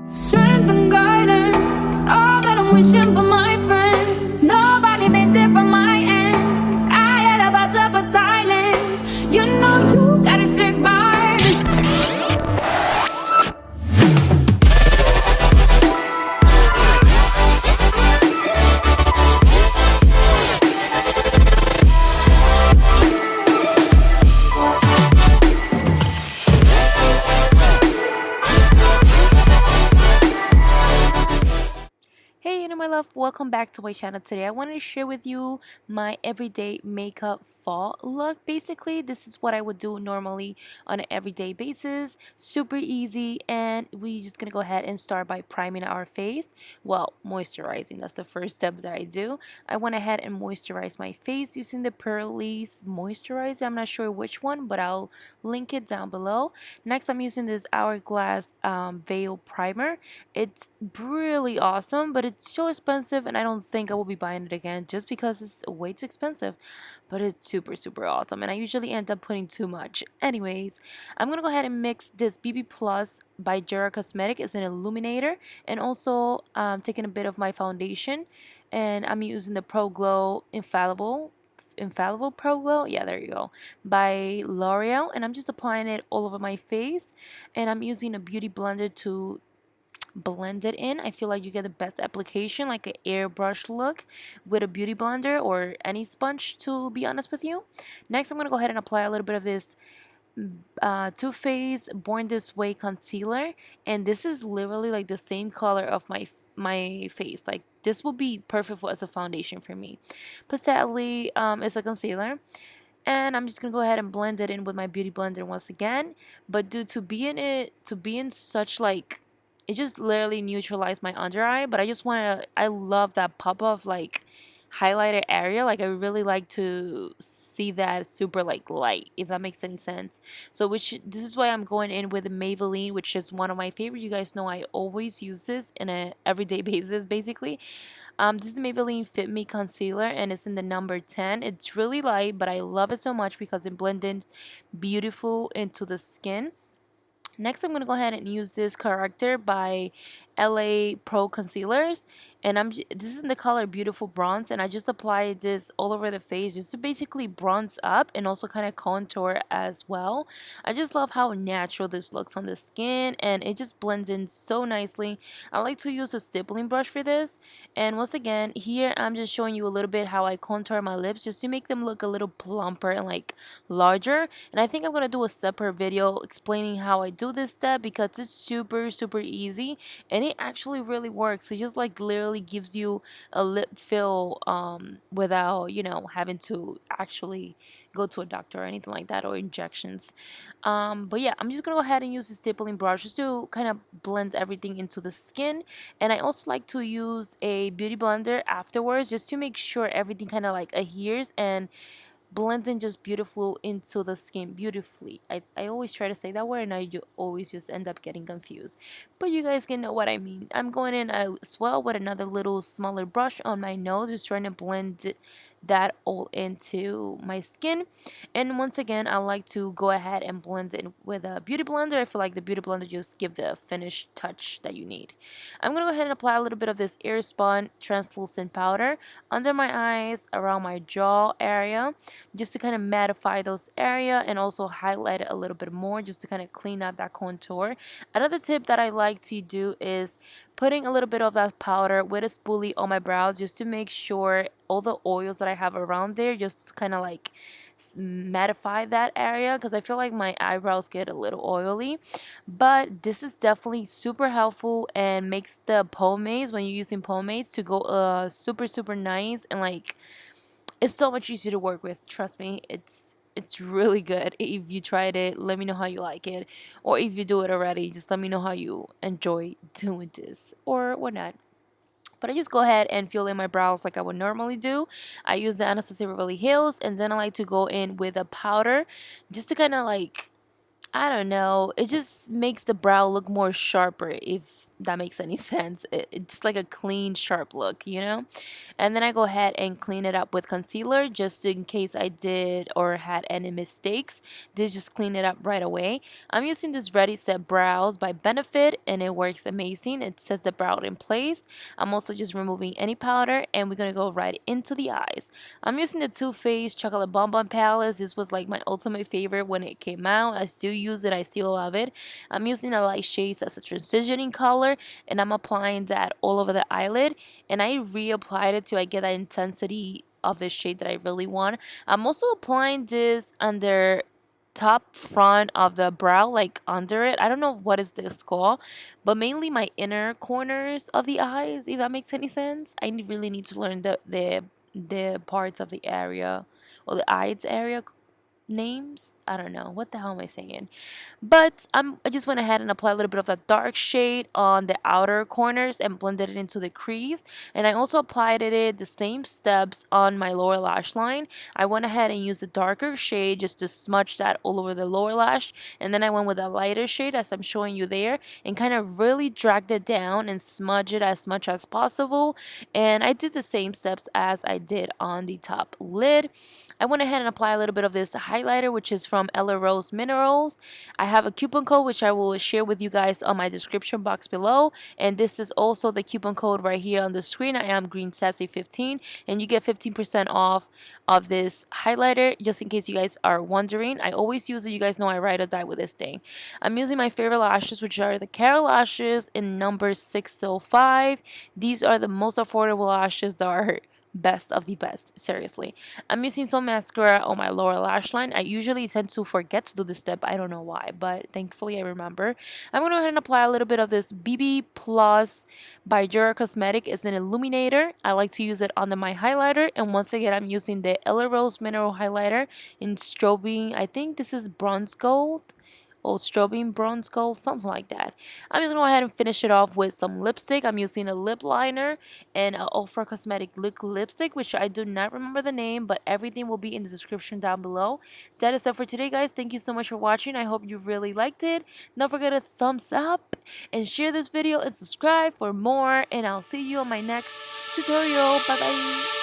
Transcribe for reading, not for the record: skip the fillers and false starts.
Strength and guidance, all that I'm wishing for my friends. Nobody makes it from my ends. I had a bust up a silence. You know you gotta stick by me. Hey, my love, welcome back to my channel. Today I wanted to share with you my everyday makeup fall look. Basically, this is what I would do normally on an everyday basis. Super easy, and we just gonna go ahead and start by priming our face. Well, moisturizing, that's the first step that I do. I went ahead and moisturized my face using the Purr's moisturizer. I'm not sure which one, but I'll link it down below. Next, I'm using this Hourglass Veil Primer. It's really awesome, but it's so expensive, and I don't think I will be buying it again just because it's way too expensive. But it's super awesome, and I usually end up putting too much. Anyways, I'm gonna go ahead and mix this BB Plus by Gerard Cosmetic. It's an illuminator, and also taking a bit of my foundation, and I'm using the Pro Glow Infallible Pro Glow, yeah, there you go, by Loreal, and I'm just applying it all over my face, and I'm using a beauty blender to blend it in. I feel like you get the best application, like an airbrush look with a beauty blender or any sponge, to be honest with you. Next, I'm gonna go ahead and apply a little bit of this Too Faced Born This Way concealer, and this is literally like the same color of my face. Like, this will be perfect as a foundation for me, but sadly it's a concealer. And I'm just gonna go ahead and blend it in with my beauty blender once again. But due to be in such like, it just literally neutralized my under eye. But I love that pop of like highlighter area. Like, I really like to see that super like light, if that makes any sense. So this is why I'm going in with the Maybelline, which is one of my favorite. You guys know I always use this in a everyday basis basically. This is the Maybelline Fit Me Concealer, and it's in the number 10. It's really light, but I love it so much because it blends beautiful into the skin. Next, I'm going to go ahead and use this corrector by LA Pro Concealers, and this is in the color Beautiful Bronze, and I just applied this all over the face just to basically bronze up and also kind of contour as well. I just love how natural this looks on the skin, and it just blends in so nicely. I like to use a stippling brush for this, and once again here I'm just showing you a little bit how I contour my lips just to make them look a little plumper and like larger. And I think I'm gonna do a separate video explaining how I do this step because it's super easy, and it actually really works. It just like literally gives you a lip fill without, you know, having to actually go to a doctor or anything like that, or injections. But yeah, I'm just gonna go ahead and use the stippling brush just to kind of blend everything into the skin. And I also like to use a beauty blender afterwards just to make sure everything kind of like adheres and blending just beautiful into the skin beautifully. I always try to say that word, and I always just end up getting confused, but you guys can know what I mean. I'm going in as well with another little smaller brush on my nose, just trying to blend that all into my skin. And once again, I like to go ahead and blend it with a beauty blender. I feel like the beauty blender just give the finished touch that you need. I'm gonna go ahead and apply a little bit of this Airspun translucent powder under my eyes, around my jaw area, just to kind of mattify those area and also highlight it a little bit more just to kind of clean up that contour. Another tip that I like to do is putting a little bit of that powder with a spoolie on my brows just to make sure all the oils that I have around there just kind of like mattify that area, because I feel like my eyebrows get a little oily. But this is definitely super helpful and makes the pomades, when you're using pomades, to go super nice, and like, it's so much easier to work with. Trust me, it's really good. If you tried it, let me know how you like it, or if you do it already, just let me know how you enjoy doing this or whatnot. But I just go ahead and fill in my brows like I would normally do. I use the Anastasia Beverly Hills, and then I like to go in with a powder just to kind of like, I don't know, it just makes the brow look more sharper, if that makes any sense. It's like a clean, sharp look, you know? And then I go ahead and clean it up with concealer just in case I did or had any mistakes. This just clean it up right away. I'm using this Ready Set Brows by Benefit, and it works amazing. It sets the brow in place. I'm also just removing any powder, and we're going to go right into the eyes. I'm using the Too Faced Chocolate Bonbon Palette. This was like my ultimate favorite when it came out. I still use it. I still love it. I'm using a light shades as a transitioning color, and I'm applying that all over the eyelid, and I reapplied it till I get that intensity of the shade that I really want. I'm also applying this under top front of the brow, like under it. I don't know what is this called, but mainly my inner corners of the eyes, if that makes any sense. Really need to learn the parts of the area or the eyes area names. I don't know what the hell am I saying, but I just went ahead and applied a little bit of that dark shade on the outer corners and blended it into the crease. And I also applied it the same steps on my lower lash line. I went ahead and used a darker shade just to smudge that all over the lower lash, and then I went with a lighter shade as I'm showing you there and kind of really dragged it down and smudge it as much as possible. And I did the same steps as I did on the top lid. I went ahead and applied a little bit of this highlighter, which is from Ella Rose Minerals. I have a coupon code which I will share with you guys on my description box below, and this is also the coupon code right here on the screen. I am greensassy15, and you get 15% off of this highlighter. Just in case you guys are wondering, I always use it. You guys know I ride or die with this thing. I'm using my favorite lashes, which are the Carol lashes in number 605. These are the most affordable lashes that are best of the best, seriously. I'm using some mascara on my lower lash line. I usually tend to forget to do this step. I don't know why, but thankfully I remember. I'm going to go ahead and apply a little bit of this BB Plus by Gerard Cosmetic. It's an illuminator. I like to use it under my highlighter, and once again I'm using the Ella Rose Mineral Highlighter in strobing, I think this is bronze gold or strobing bronze gold, something like that. I'm just gonna go ahead and finish it off with some lipstick. I'm using a lip liner and an Ultra Cosmetic lipstick, which I do not remember the name, but everything will be in the description down below. That is it for today, guys. Thank you so much for watching. I hope you really liked it. Don't forget to thumbs up and share this video and subscribe for more, and I'll see you on my next tutorial. Bye bye.